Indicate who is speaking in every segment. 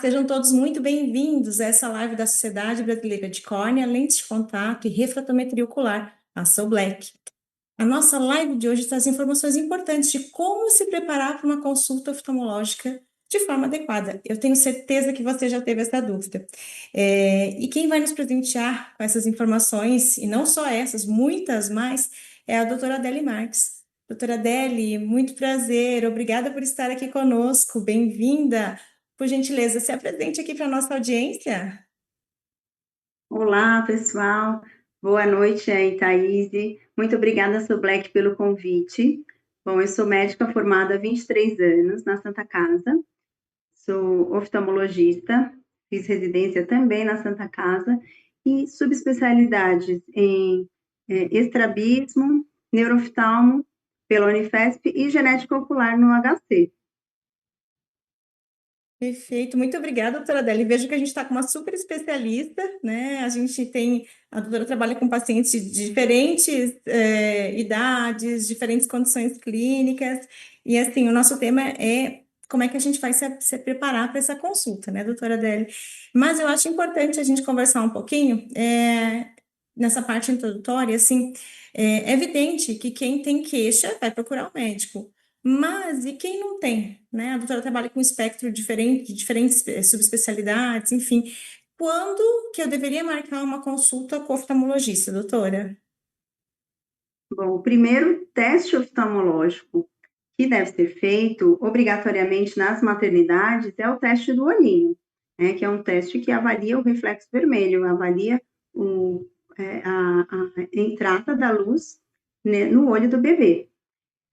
Speaker 1: sejam todos muito bem-vindos a essa live da Sociedade Brasileira de Córnea, Lentes de Contato e Refratometria Ocular, a SOBLEC. A nossa live de hoje traz informações importantes de como se preparar para uma consulta oftalmológica de forma adequada. Eu tenho certeza que você já teve essa dúvida. E quem vai nos presentear com essas informações, e não só essas, muitas mais, é a doutora Adele Marques. Doutora Adele, muito prazer, obrigada por estar aqui conosco, bem-vinda. Por gentileza, se apresente aqui para a nossa audiência.
Speaker 2: Olá, pessoal. Boa noite aí, Thaís. Muito obrigada, Sou Black, pelo convite. Bom, eu sou médica formada há 23 anos na Santa Casa. Sou oftalmologista, fiz residência também na Santa Casa e subespecialidades em estrabismo, neurooftalmo pela Unifesp e genética ocular no HC.
Speaker 1: Perfeito, muito obrigada, doutora Adele. Vejo que a gente está com uma super especialista, né? A doutora trabalha com pacientes de diferentes idades, diferentes condições clínicas, e assim, o nosso tema é como é que a gente vai se preparar para essa consulta, né, doutora Adele? Mas eu acho importante a gente conversar um pouquinho, nessa parte introdutória, assim, é evidente que quem tem queixa vai procurar o médico. Mas e quem não tem, né? A doutora trabalha com um espectro diferente, de diferentes subespecialidades, enfim. Quando que eu deveria marcar uma consulta com o oftalmologista, doutora?
Speaker 2: Bom, o primeiro teste oftalmológico que deve ser feito obrigatoriamente nas maternidades é o teste do olhinho, né, que é um teste que avalia o reflexo vermelho, avalia a entrada da luz, né, no olho do bebê.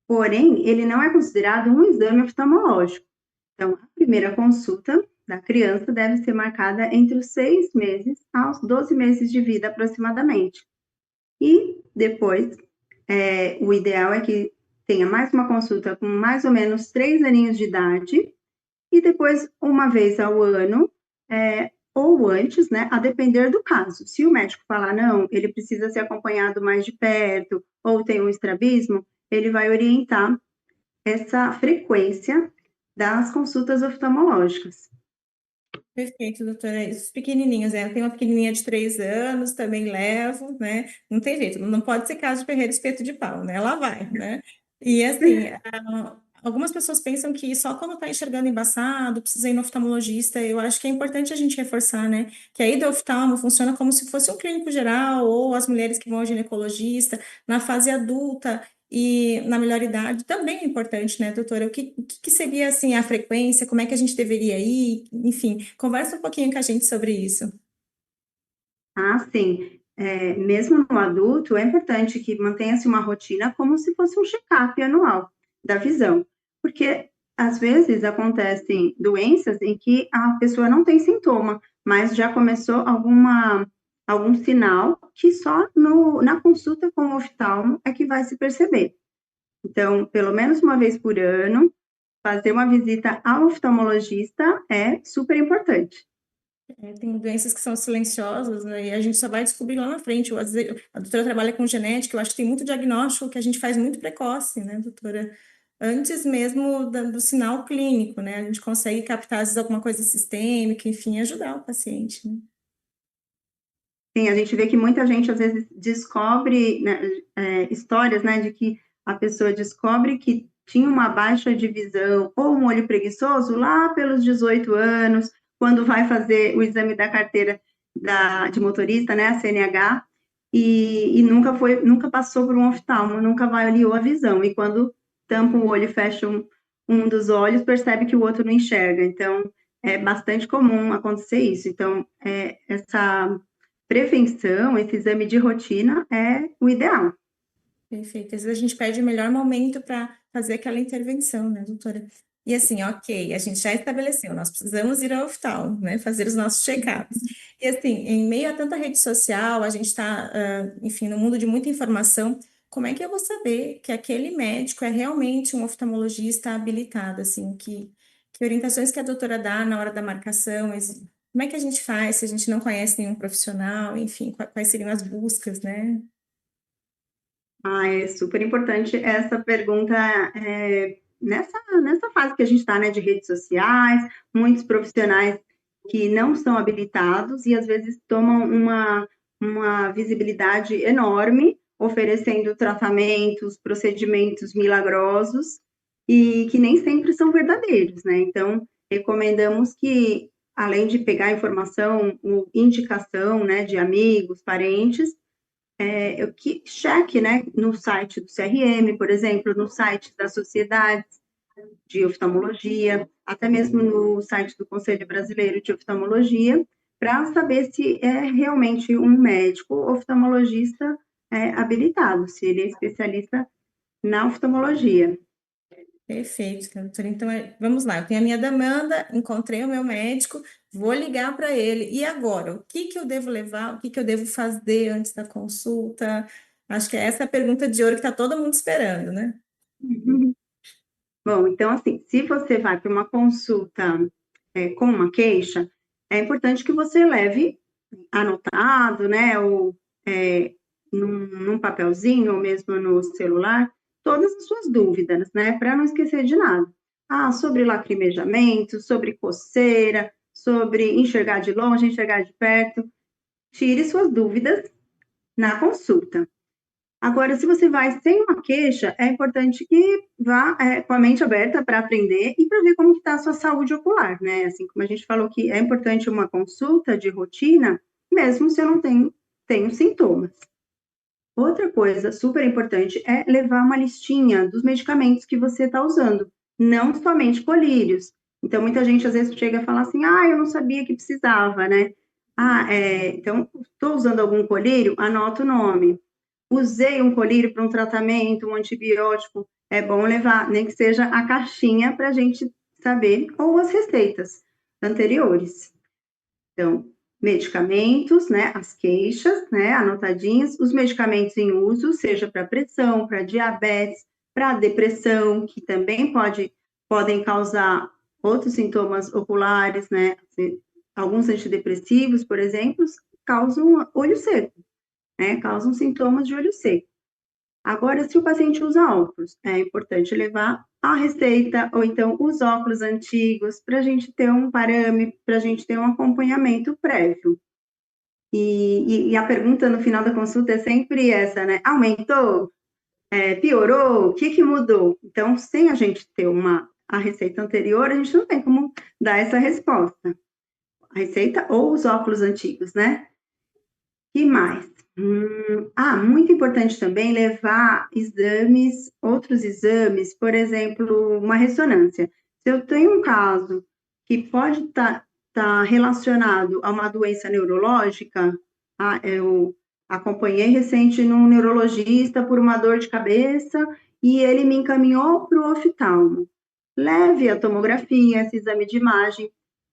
Speaker 2: Porém, ele não é considerado um exame oftalmológico. Então, a primeira consulta da criança deve ser marcada entre os 6 meses aos 12 meses de vida, aproximadamente. E depois, o ideal é que tenha mais uma consulta com mais ou menos 3 aninhos de idade, e depois, uma vez ao ano, ou antes, né, a depender do caso. Se o médico falar, não, ele precisa ser acompanhado mais de perto, ou tem um estrabismo, ele vai orientar essa frequência das consultas oftalmológicas.
Speaker 1: Perfeito, doutora. Os pequenininhos, né? Eu tenho uma pequenininha de 3 anos, também levo, né? Não tem jeito, não pode ser caso de ferreiro espeto de pau, né? Ela vai, né? E assim, algumas pessoas pensam que só quando está enxergando embaçado, precisa ir no oftalmologista. Eu acho que é importante a gente reforçar, né? Que a ida ao oftalmo funciona como se fosse um clínico geral, ou as mulheres que vão ao ginecologista, na fase adulta. E na melhor idade também é importante, né, doutora? O que seria, assim, a frequência? Como é que a gente deveria ir? Enfim, conversa um pouquinho com a gente sobre isso.
Speaker 2: Ah, sim. Mesmo no adulto, é importante que mantenha-se uma rotina como se fosse um check-up anual da visão, porque às vezes acontecem doenças em que a pessoa não tem sintoma, mas já começou algum sinal que só na consulta com o oftalmo é que vai se perceber. Então, pelo menos uma vez por ano, fazer uma visita ao oftalmologista é super importante.
Speaker 1: Tem doenças que são silenciosas, né? E a gente só vai descobrir lá na frente. Às vezes, a doutora trabalha com genética, eu acho que tem muito diagnóstico que a gente faz muito precoce, né, doutora? Antes mesmo do sinal clínico, né? A gente consegue captar, às vezes, alguma coisa sistêmica, enfim, ajudar o paciente, né?
Speaker 2: Sim, a gente vê que muita gente às vezes descobre, né, histórias, né, de que a pessoa descobre que tinha uma baixa de visão ou um olho preguiçoso lá pelos 18 anos, quando vai fazer o exame da carteira de motorista, né, a CNH, e nunca passou por um oftalmo, nunca avaliou a visão, e quando tampa o olho e fecha um dos olhos, percebe que o outro não enxerga. Então, é bastante comum acontecer isso. Então, essa prevenção, esse exame de rotina é o ideal.
Speaker 1: Perfeito. Às vezes a gente perde o melhor momento para fazer aquela intervenção, né, doutora? E assim, ok, a gente já estabeleceu, nós precisamos ir ao oftalmo, né, fazer os nossos check-ups. E assim, em meio a tanta rede social, a gente está, enfim, no mundo de muita informação, como é que eu vou saber que aquele médico é realmente um oftalmologista habilitado, assim, que orientações que a doutora dá na hora da marcação, como é que a gente faz se a gente não conhece nenhum profissional, enfim, quais seriam as buscas, né?
Speaker 2: Ah, é super importante essa pergunta nessa fase que a gente está, né, de redes sociais, muitos profissionais que não são habilitados e às vezes tomam uma visibilidade enorme, oferecendo tratamentos, procedimentos milagrosos e que nem sempre são verdadeiros, né? Então, recomendamos que, além de pegar informação, indicação, né, de amigos, parentes, que cheque, né, no site do CRM, por exemplo, no site da sociedade de oftalmologia, até mesmo no site do Conselho Brasileiro de Oftalmologia, para saber se é realmente um médico oftalmologista habilitado, se ele é especialista na oftalmologia.
Speaker 1: Perfeito, doutora. Então, vamos lá. Eu tenho a minha demanda, encontrei o meu médico, vou ligar para ele. E agora? O que que eu devo levar? O que que eu devo fazer antes da consulta? Acho que é essa a pergunta de ouro que está todo mundo esperando, né?
Speaker 2: Bom, então, assim, se você vai para uma consulta com uma queixa, é importante que você leve anotado, né, ou num papelzinho, ou mesmo no celular, todas as suas dúvidas, né, para não esquecer de nada. Ah, sobre lacrimejamento, sobre coceira, sobre enxergar de longe, enxergar de perto. Tire suas dúvidas na consulta. Agora, se você vai sem uma queixa, é importante que vá com a mente aberta para aprender e para ver como está a sua saúde ocular, né? Assim como a gente falou que é importante uma consulta de rotina, mesmo se eu não tenho sintomas. Outra coisa super importante é levar uma listinha dos medicamentos que você está usando, não somente colírios. Então, muita gente às vezes chega a falar assim, eu não sabia que precisava, né? Então, estou usando algum colírio? Anota o nome. Usei um colírio para um tratamento, um antibiótico, é bom levar, nem que seja a caixinha para a gente saber, ou as receitas anteriores. Então, medicamentos, né, as queixas, né, anotadinhas, os medicamentos em uso, seja para pressão, para diabetes, para depressão, que também podem causar outros sintomas oculares, né, alguns antidepressivos, por exemplo, causam olho seco, né, causam sintomas de olho seco. Agora, se o paciente usa óculos, é importante levar a receita ou então os óculos antigos para a gente ter um parâmetro, para a gente ter um acompanhamento prévio. E a pergunta no final da consulta é sempre essa, né? Aumentou? Piorou? O que que mudou? Então, sem a gente ter a receita anterior, a gente não tem como dar essa resposta. A receita ou os óculos antigos, né? Que mais? Muito importante também levar exames, outros exames, por exemplo, uma ressonância. Se eu tenho um caso que pode estar relacionado a uma doença neurológica, eu acompanhei recente num neurologista por uma dor de cabeça e ele me encaminhou para o oftalmo. Leve a tomografia, esse exame de imagem,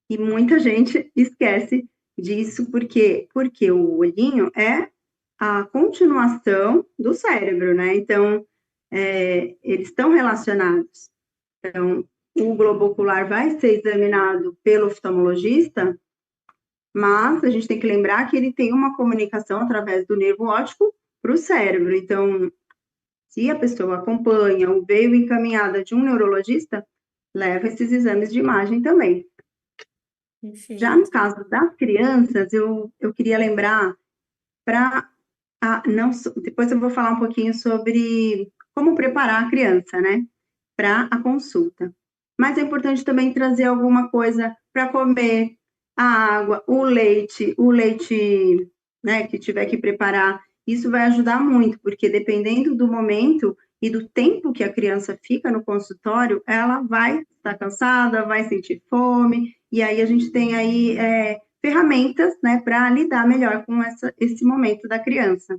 Speaker 2: e muita gente esquece disso, porque o olhinho é a continuação do cérebro, né? Então, eles estão relacionados. Então, o globo ocular vai ser examinado pelo oftalmologista, mas a gente tem que lembrar que ele tem uma comunicação através do nervo óptico para o cérebro. Então, se a pessoa acompanha ou veio encaminhada de um neurologista, leva esses exames de imagem também. Já no
Speaker 1: Perfeito.
Speaker 2: caso das crianças, eu queria lembrar para não, depois eu vou falar um pouquinho sobre como preparar a criança, né, para a consulta. Mas é importante também trazer alguma coisa para comer, a água, o leite, né, que tiver que preparar. Isso vai ajudar muito, porque dependendo do momento e do tempo que a criança fica no consultório, ela vai estar cansada, vai sentir fome, e aí a gente tem aí ferramentas, né, para lidar melhor com esse momento da criança.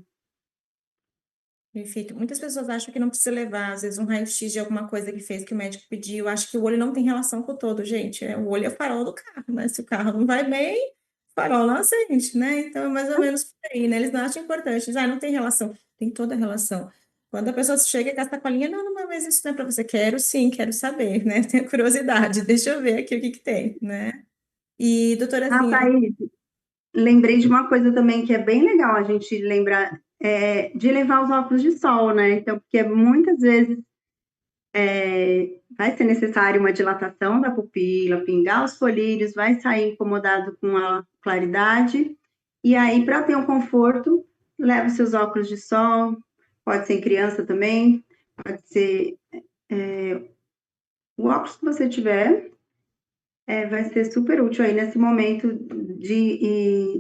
Speaker 1: Perfeito. Muitas pessoas acham que não precisa levar, às vezes, um raio-x de alguma coisa que fez, que o médico pediu. Acho que o olho não tem relação com o todo, gente. O olho é o farol do carro, né? Se o carro não vai bem, o farol não acende, né? Então, é mais ou menos por aí, né? Eles não acham importante. Não tem relação. Tem toda a relação. Quando a pessoa chega com a sacolinha, não, mas isso não é para você. Quero sim, quero saber, né? Tenho curiosidade. Deixa eu ver aqui o que que tem, né? E, doutora, assim,
Speaker 2: Thaís, lembrei de uma coisa também que é bem legal a gente lembrar, de levar os óculos de sol, né? Então, porque muitas vezes vai ser necessário uma dilatação da pupila, pingar os colírios, vai sair incomodado com a claridade. E aí, para ter um conforto, leve seus óculos de sol, pode ser em criança também, pode ser o óculos que você tiver, vai ser super útil aí nesse momento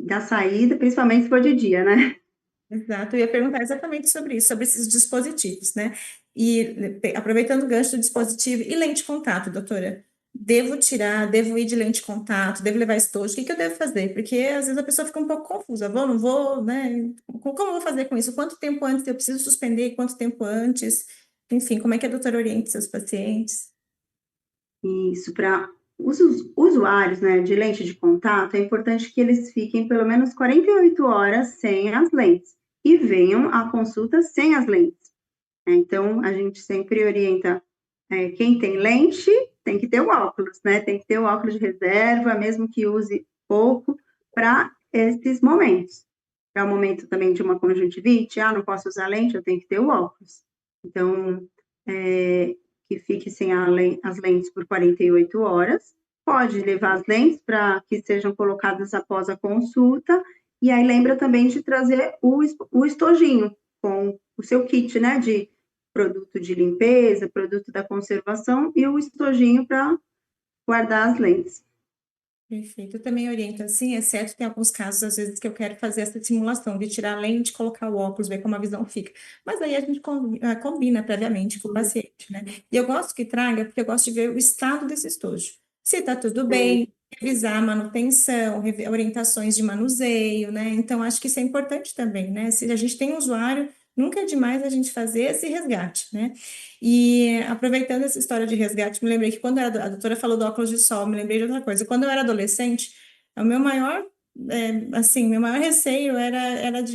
Speaker 2: da saída, principalmente se for de dia, né?
Speaker 1: Exato, eu ia perguntar exatamente sobre isso, sobre esses dispositivos, né? E aproveitando o gancho do dispositivo e lente de contato, doutora. Devo tirar, devo ir de lente de contato, devo levar estojo, o que que eu devo fazer? Porque às vezes a pessoa fica um pouco confusa, vou, não vou, né? Como eu vou fazer com isso? Quanto tempo antes eu preciso suspender? Quanto tempo antes? Enfim, como é que a doutora orienta seus pacientes?
Speaker 2: Isso, para os usuários, né, de lente de contato, é importante que eles fiquem pelo menos 48 horas sem as lentes e venham à consulta sem as lentes. Então, a gente sempre orienta quem tem lente tem que ter o óculos, né? Tem que ter o óculos de reserva, mesmo que use pouco, para esses momentos. Para o momento também de uma conjuntivite, não posso usar lente, eu tenho que ter o óculos. Então, que fique sem as lentes por 48 horas. Pode levar as lentes para que sejam colocadas após a consulta. E aí lembra também de trazer o estojinho com o seu kit, né? De produto de limpeza, produto da conservação e o estojinho para guardar as lentes.
Speaker 1: Perfeito, eu também oriento assim, exceto tem alguns casos, às vezes, que eu quero fazer essa simulação de tirar a lente, colocar o óculos, ver como a visão fica. Mas aí a gente combina previamente com o paciente, né? E eu gosto que traga, porque eu gosto de ver o estado desse estojo. Se está tudo bem, revisar a manutenção, orientações de manuseio, né? Então, acho que isso é importante também, né? Se a gente tem um usuário, nunca é demais a gente fazer esse resgate, né? E aproveitando essa história de resgate, me lembrei que quando a doutora falou do óculos de sol, me lembrei de outra coisa. Quando eu era adolescente, o meu maior, assim, meu maior receio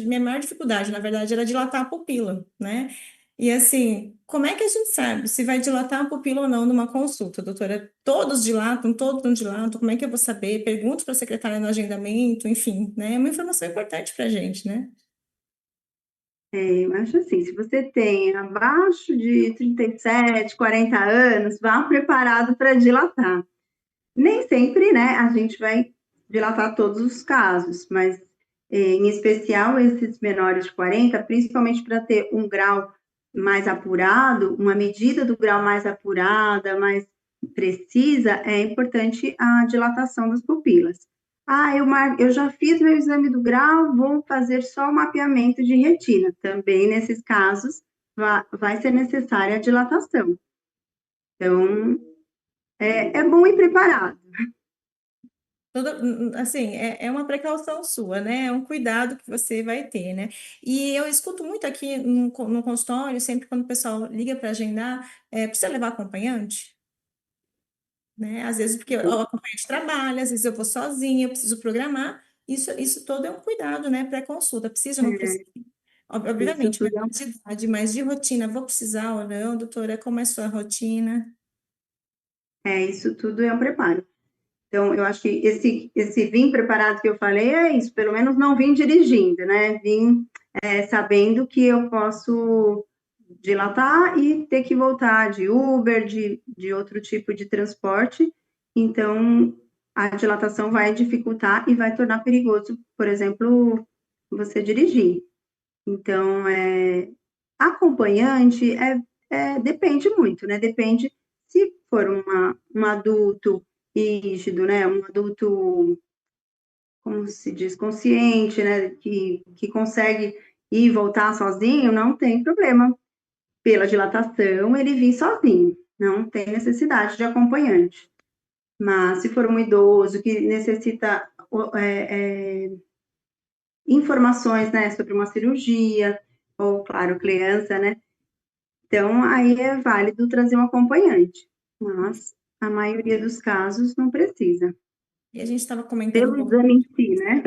Speaker 1: minha maior dificuldade, na verdade, era dilatar a pupila, né? E assim, como é que a gente sabe se vai dilatar a pupila ou não numa consulta, doutora? Todos não dilatam, como é que eu vou saber? Pergunto para a secretária no agendamento, enfim, né? É uma informação importante para a gente, né?
Speaker 2: Eu acho assim, se você tem abaixo de 37, 40 anos, vá preparado para dilatar. Nem sempre, né, a gente vai dilatar todos os casos, mas em especial esses menores de 40, principalmente para ter um grau mais apurado, uma medida do grau mais apurada, mais precisa, é importante a dilatação das pupilas. Eu já fiz meu exame do grau, vou fazer só o mapeamento de retina. Também, nesses casos, vai ser necessária a dilatação. Então, é bom ir preparado.
Speaker 1: Assim, é uma precaução sua, né? É um cuidado que você vai ter, né? E eu escuto muito aqui no consultório, sempre quando o pessoal liga para agendar, precisa levar acompanhante, né? Às vezes, porque o acompanhante trabalha, às vezes eu vou sozinha, eu preciso programar. Isso todo é um cuidado, né? Pré-consulta, precisa ou não precisa?
Speaker 2: Isso
Speaker 1: Obviamente,
Speaker 2: tudo
Speaker 1: menor de idade, mas de rotina, vou precisar ou não, doutora? Como é a sua rotina?
Speaker 2: isso tudo é um preparo. Então, eu acho que esse vir preparado que eu falei é isso, pelo menos não vim dirigindo, né? Vim sabendo que eu posso dilatar e ter que voltar de Uber, de outro tipo de transporte. Então, a dilatação vai dificultar e vai tornar perigoso, por exemplo, você dirigir. Então, acompanhante depende muito, né? Depende se for um adulto rígido, né? Um adulto, como se diz, consciente, né? Que consegue ir e voltar sozinho, não tem problema. Pela dilatação, ele vir sozinho, não tem necessidade de acompanhante. Mas se for um idoso que necessita informações, né, sobre uma cirurgia, ou, claro, criança, né? Então, aí é válido trazer um acompanhante, mas a maioria dos casos não precisa.
Speaker 1: E a gente estava comentando um
Speaker 2: Pelo
Speaker 1: pouco.
Speaker 2: exame em si, né?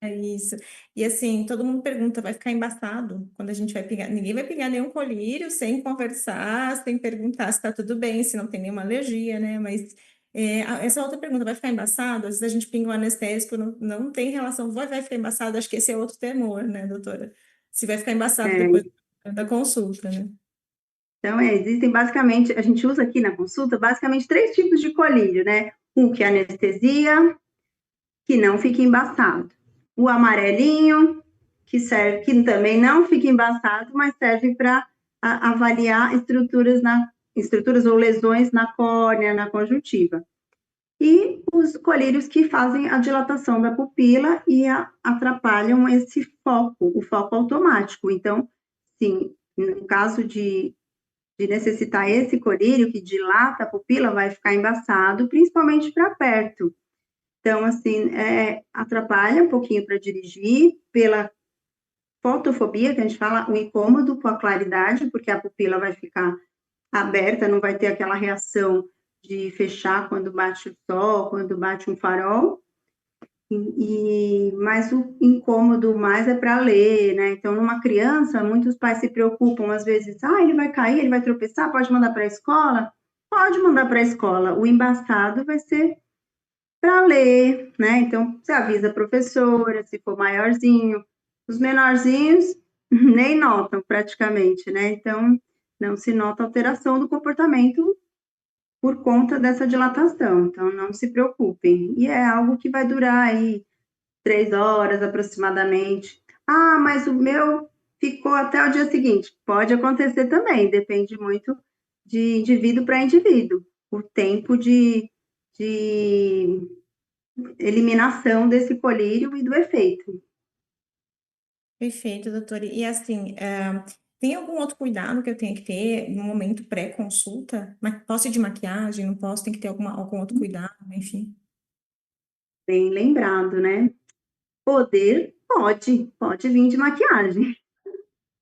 Speaker 1: É isso. E assim, todo mundo pergunta, vai ficar embaçado quando a gente vai pegar? Ninguém vai pegar nenhum colírio sem conversar, sem perguntar se está tudo bem, se não tem nenhuma alergia, né? Mas essa outra pergunta, vai ficar embaçado? Às vezes a gente pinga um anestésico, não tem relação, vai ficar embaçado? Acho que esse é outro temor, né, doutora? Se vai ficar embaçado depois
Speaker 2: É,
Speaker 1: da consulta, né?
Speaker 2: Então, existem basicamente, a gente usa aqui na consulta, basicamente 3 tipos de colírio, né? Um que é anestesia, que não fica embaçado. O amarelinho, que serve, que também não fica embaçado, mas serve para avaliar estruturas ou lesões na córnea, na conjuntiva. E os colírios que fazem a dilatação da pupila e atrapalham esse foco, o foco automático. Então, sim, no caso de necessitar esse colírio que dilata a pupila, vai ficar embaçado, principalmente para perto. Então, assim, atrapalha um pouquinho para dirigir, pela fotofobia, que a gente fala, o incômodo com a claridade, porque a pupila vai ficar aberta, não vai ter aquela reação de fechar quando bate o sol, quando bate um farol. Mas o incômodo mais é para ler, né? Então, numa criança, muitos pais se preocupam, às vezes, ele vai cair, ele vai tropeçar, pode mandar para a escola? Pode mandar para a escola. O embaçado vai ser para ler, né? Então, você avisa a professora, se for maiorzinho. Os menorzinhos nem notam praticamente, né? Então, não se nota alteração do comportamento por conta dessa dilatação. Então, não se preocupem. E é algo que vai durar aí 3 horas aproximadamente. Mas o meu ficou até o dia seguinte. Pode acontecer também, depende muito de indivíduo para indivíduo. O tempo de eliminação desse colírio e do efeito.
Speaker 1: Perfeito, doutora. E assim, tem algum outro cuidado que eu tenho que ter no momento pré-consulta? Posso ir de maquiagem? Não posso? Tem que ter algum outro cuidado, enfim.
Speaker 2: Bem lembrado, né? Pode vir de maquiagem.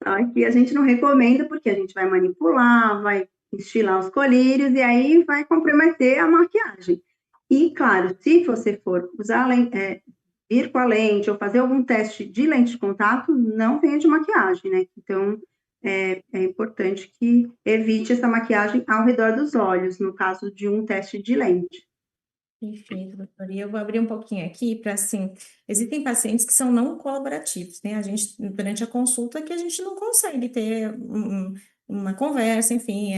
Speaker 2: Aqui a gente não recomenda porque a gente vai manipular, vai estilar os colírios e aí vai comprometer a maquiagem. E, claro, se você for usar ir com a lente ou fazer algum teste de lente de contato, não venha de maquiagem, né? Então, é importante que evite essa maquiagem ao redor dos olhos, no caso de um teste de lente.
Speaker 1: Perfeito, doutora. E eu vou abrir um pouquinho aqui para, assim, existem pacientes que são não colaborativos, né? A gente, durante a consulta, que a gente não consegue ter uma conversa, enfim,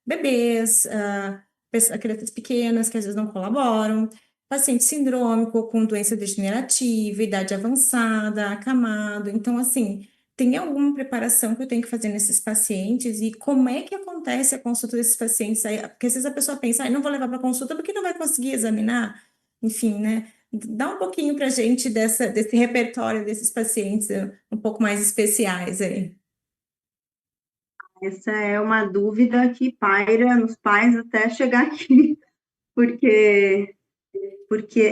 Speaker 1: bebês, crianças pequenas que às vezes não colaboram, paciente sindrômico com doença degenerativa, idade avançada, acamado. Então, assim, tem alguma preparação que eu tenho que fazer nesses pacientes e como é que acontece a consulta desses pacientes aí? Porque às vezes a pessoa pensa, não vou levar para consulta porque não vai conseguir examinar, enfim, né? Dá um pouquinho para a gente desse repertório desses pacientes um pouco mais especiais aí.
Speaker 2: Essa é uma dúvida que paira nos pais até chegar aqui, porque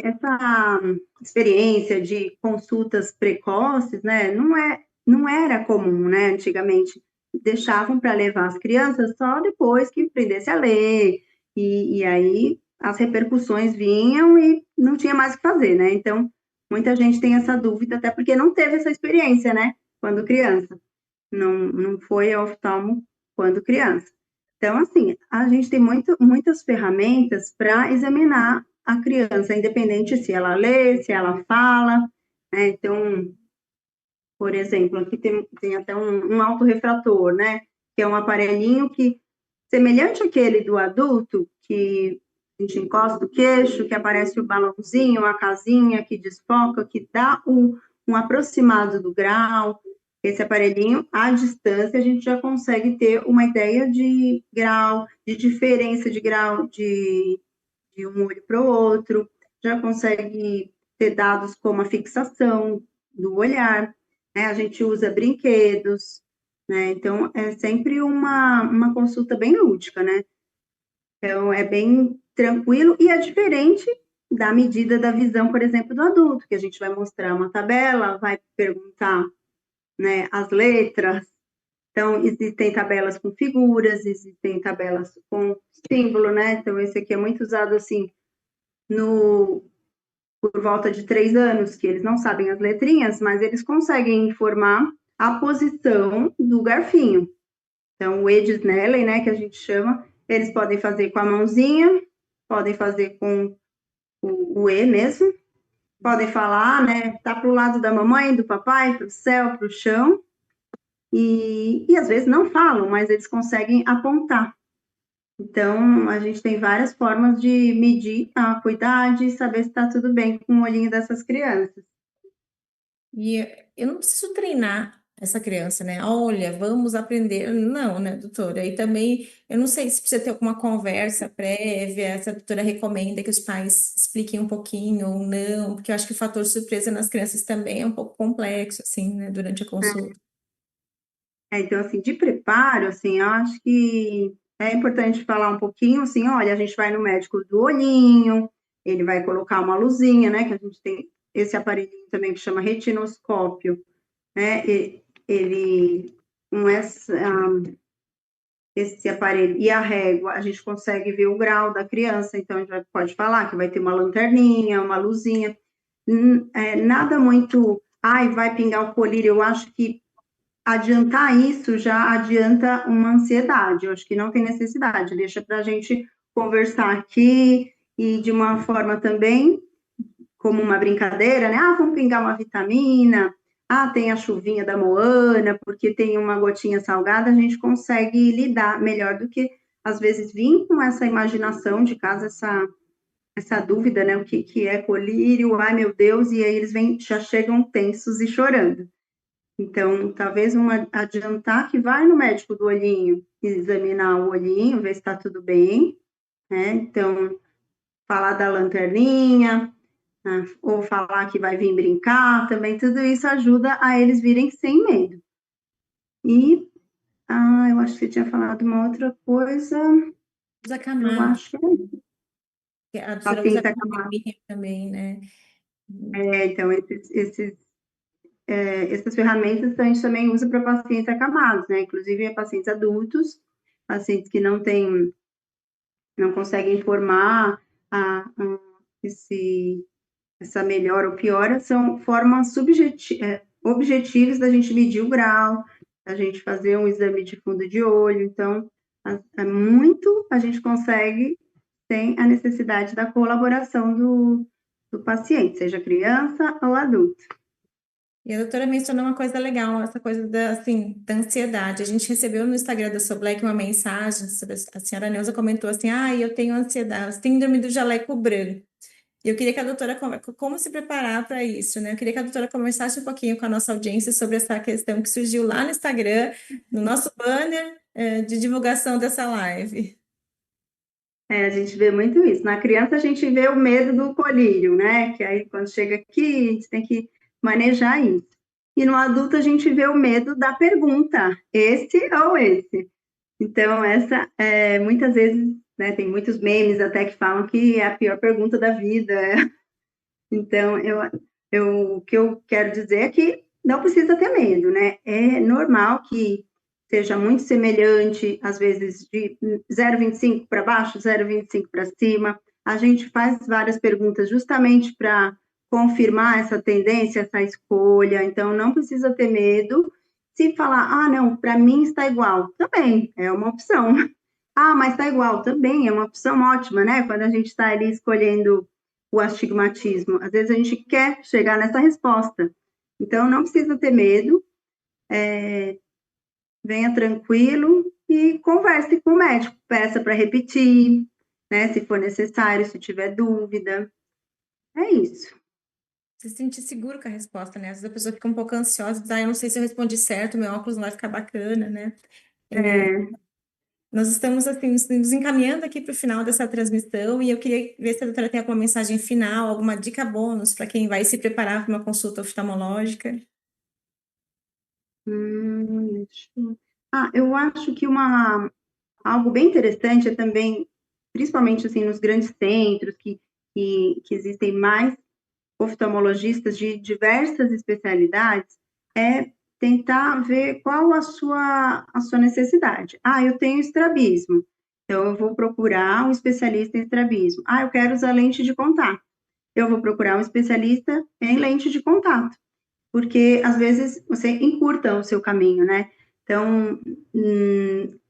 Speaker 2: essa experiência de consultas precoces, né, não era comum, né, antigamente. Deixavam para levar as crianças só depois que aprendesse a ler, e aí as repercussões vinham e não tinha mais o que fazer, né? Então, muita gente tem essa dúvida, até porque não teve essa experiência, né, quando criança. Não foi oftalmo quando criança. Então, assim, a gente tem muitas ferramentas para examinar a criança, independente se ela lê, se ela fala, né? Então, por exemplo, aqui tem até um autorrefrator, né? Que é um aparelhinho que, semelhante àquele do adulto, que a gente encosta o queixo, que aparece o balãozinho, a casinha que desfoca, que dá um aproximado do grau. Esse aparelhinho, à distância, a gente já consegue ter uma ideia de grau, de diferença de grau de um olho para o outro, já consegue ter dados como a fixação do olhar, né? A gente usa brinquedos, né? Então, é sempre uma consulta bem lúdica, né? Então, é bem tranquilo e é diferente da medida da visão, por exemplo, do adulto, que a gente vai mostrar uma tabela, vai perguntar, né, as letras. Então, existem tabelas com figuras, existem tabelas com símbolo, né? Então, esse aqui é muito usado, assim, por volta de 3 anos, que eles não sabem as letrinhas, mas eles conseguem informar a posição do garfinho. Então, o Ed Snellen, né, que a gente chama, eles podem fazer com a mãozinha, podem fazer com o E mesmo, podem falar, né, tá para o lado da mamãe, do papai, para o céu, para o chão. e às vezes não falam, mas eles conseguem apontar. Então, a gente tem várias formas de medir a acuidade e saber se está tudo bem com o olhinho dessas crianças.
Speaker 1: E eu não preciso treinar essa criança, né? Olha, vamos aprender. Não, né, doutora? E também, eu não sei se precisa ter alguma conversa prévia, se a doutora recomenda que os pais expliquem um pouquinho ou não, porque eu acho que o fator surpresa nas crianças também é um pouco complexo, assim, né, durante a consulta.
Speaker 2: Então, assim, de preparo, assim, eu acho que é importante falar um pouquinho, assim, olha, a gente vai no médico do olhinho, ele vai colocar uma luzinha, né, que a gente tem esse aparelhinho também que chama retinoscópio, né, ele, com esse aparelho e a régua, a gente consegue ver o grau da criança, então a gente pode falar que vai ter uma lanterninha, uma luzinha, nada muito, ai, vai pingar o colírio, eu acho que adiantar isso já adianta uma ansiedade. Eu acho que não tem necessidade. Deixa para a gente conversar aqui e de uma forma também, como uma brincadeira, né? Ah, vamos pingar uma vitamina. Ah, tem a chuvinha da Moana, porque tem uma gotinha salgada, a gente consegue lidar melhor do que, às vezes, vir com essa imaginação de casa, essa dúvida, né? O que é colírio? Ai, meu Deus, e aí eles vêm, já chegam tensos e chorando. Então, talvez adiantar que vai no médico do olhinho, examinar o olhinho, ver se está tudo bem, né? Então, falar da lanterninha, né? Ou falar que vai vir brincar, também tudo isso ajuda a eles virem sem medo. E, eu acho que você tinha falado uma outra coisa,
Speaker 1: Usa
Speaker 2: eu
Speaker 1: camada,
Speaker 2: acho que
Speaker 1: que a
Speaker 2: a
Speaker 1: doutora usa
Speaker 2: pinta camada.
Speaker 1: camada também, né?
Speaker 2: Então, essas ferramentas a gente também usa para pacientes acamados, né? Inclusive, pacientes adultos, pacientes que não conseguem formar esse, essa melhora ou piora, são formas objetivas da gente medir o grau, da gente fazer um exame de fundo de olho. Então, muito a gente consegue sem a necessidade da colaboração do paciente, seja criança ou adulto.
Speaker 1: E a doutora mencionou uma coisa legal, essa coisa da, assim, da ansiedade. A gente recebeu no Instagram da Soblec uma mensagem, a senhora Neuza comentou assim, eu tenho ansiedade, síndrome do jaleco branco. E eu queria que a doutora, como se preparar para isso, né? Eu queria que a doutora conversasse um pouquinho com a nossa audiência sobre essa questão que surgiu lá no Instagram, no nosso banner, de divulgação dessa live.
Speaker 2: A gente vê muito isso. Na criança, a gente vê o medo do colírio, né? Que aí, quando chega aqui, a gente tem que manejar isso. E no adulto, a gente vê o medo da pergunta, esse ou esse? Então, muitas vezes, né, tem muitos memes até que falam que é a pior pergunta da vida. Então, o que eu quero dizer é que não precisa ter medo, né? É normal que seja muito semelhante, às vezes de 0,25 para baixo, 0,25 para cima. A gente faz várias perguntas justamente para confirmar essa tendência, essa escolha. Então, não precisa ter medo. Se falar, não, para mim está igual, também é uma opção. Mas está igual, também é uma opção ótima, né? Quando a gente está ali escolhendo o astigmatismo. Às vezes a gente quer chegar nessa resposta. Então, não precisa ter medo, venha tranquilo e converse com o médico, peça para repetir, né, se for necessário, se tiver dúvida. É isso.
Speaker 1: Se sentir seguro com a resposta, né? Às vezes a pessoa fica um pouco ansiosa, diz, eu não sei se eu respondi certo, meu óculos não vai ficar bacana, né?
Speaker 2: É,
Speaker 1: Nós estamos, assim, nos encaminhando aqui para o final dessa transmissão e eu queria ver se a doutora tem alguma mensagem final, alguma dica bônus para quem vai se preparar para uma consulta oftalmológica.
Speaker 2: eu acho que algo bem interessante é também, principalmente assim, nos grandes centros, que existem mais oftalmologistas de diversas especialidades, é tentar ver qual a sua necessidade. Eu tenho estrabismo, então eu vou procurar um especialista em estrabismo. Eu quero usar lente de contato, eu vou procurar um especialista em lente de contato, porque às vezes você encurta o seu caminho, né? Então,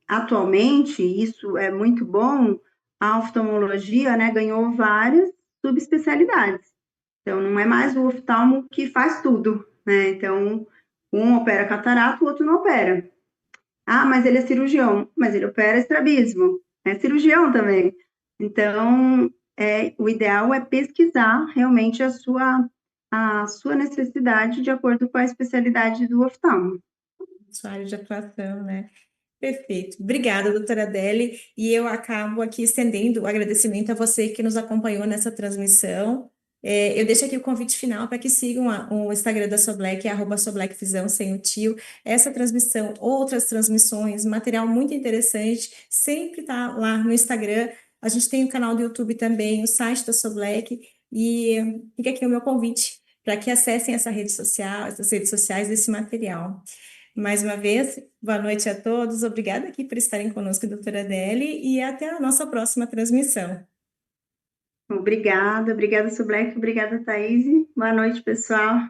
Speaker 2: atualmente, isso é muito bom, a oftalmologia, né, ganhou várias subespecialidades. Então, não é mais o oftalmo que faz tudo, né? Então, Um opera catarata, o outro não opera. Ah, mas ele é cirurgião, mas ele opera estrabismo, é cirurgião também. Então, o ideal é pesquisar realmente a sua necessidade de acordo com a especialidade do oftalmo.
Speaker 1: Sua área de atuação, né? Perfeito. Obrigada, doutora Adele. E eu acabo aqui estendendo o agradecimento a você que nos acompanhou nessa transmissão. Eu deixo aqui o convite final para que sigam o Instagram da Soblec, @Soblecvisão, sem o tio. Essa transmissão, outras transmissões, material muito interessante, sempre está lá no Instagram. A gente tem o canal do YouTube também, o site da Soblec. E fica aqui o meu convite para que acessem essa rede social, essas redes sociais desse material. Mais uma vez, boa noite a todos. Obrigada aqui por estarem conosco, doutora Adele, e até a nossa próxima transmissão.
Speaker 2: Obrigada, Sublec, obrigada, Thaís. Boa noite, pessoal.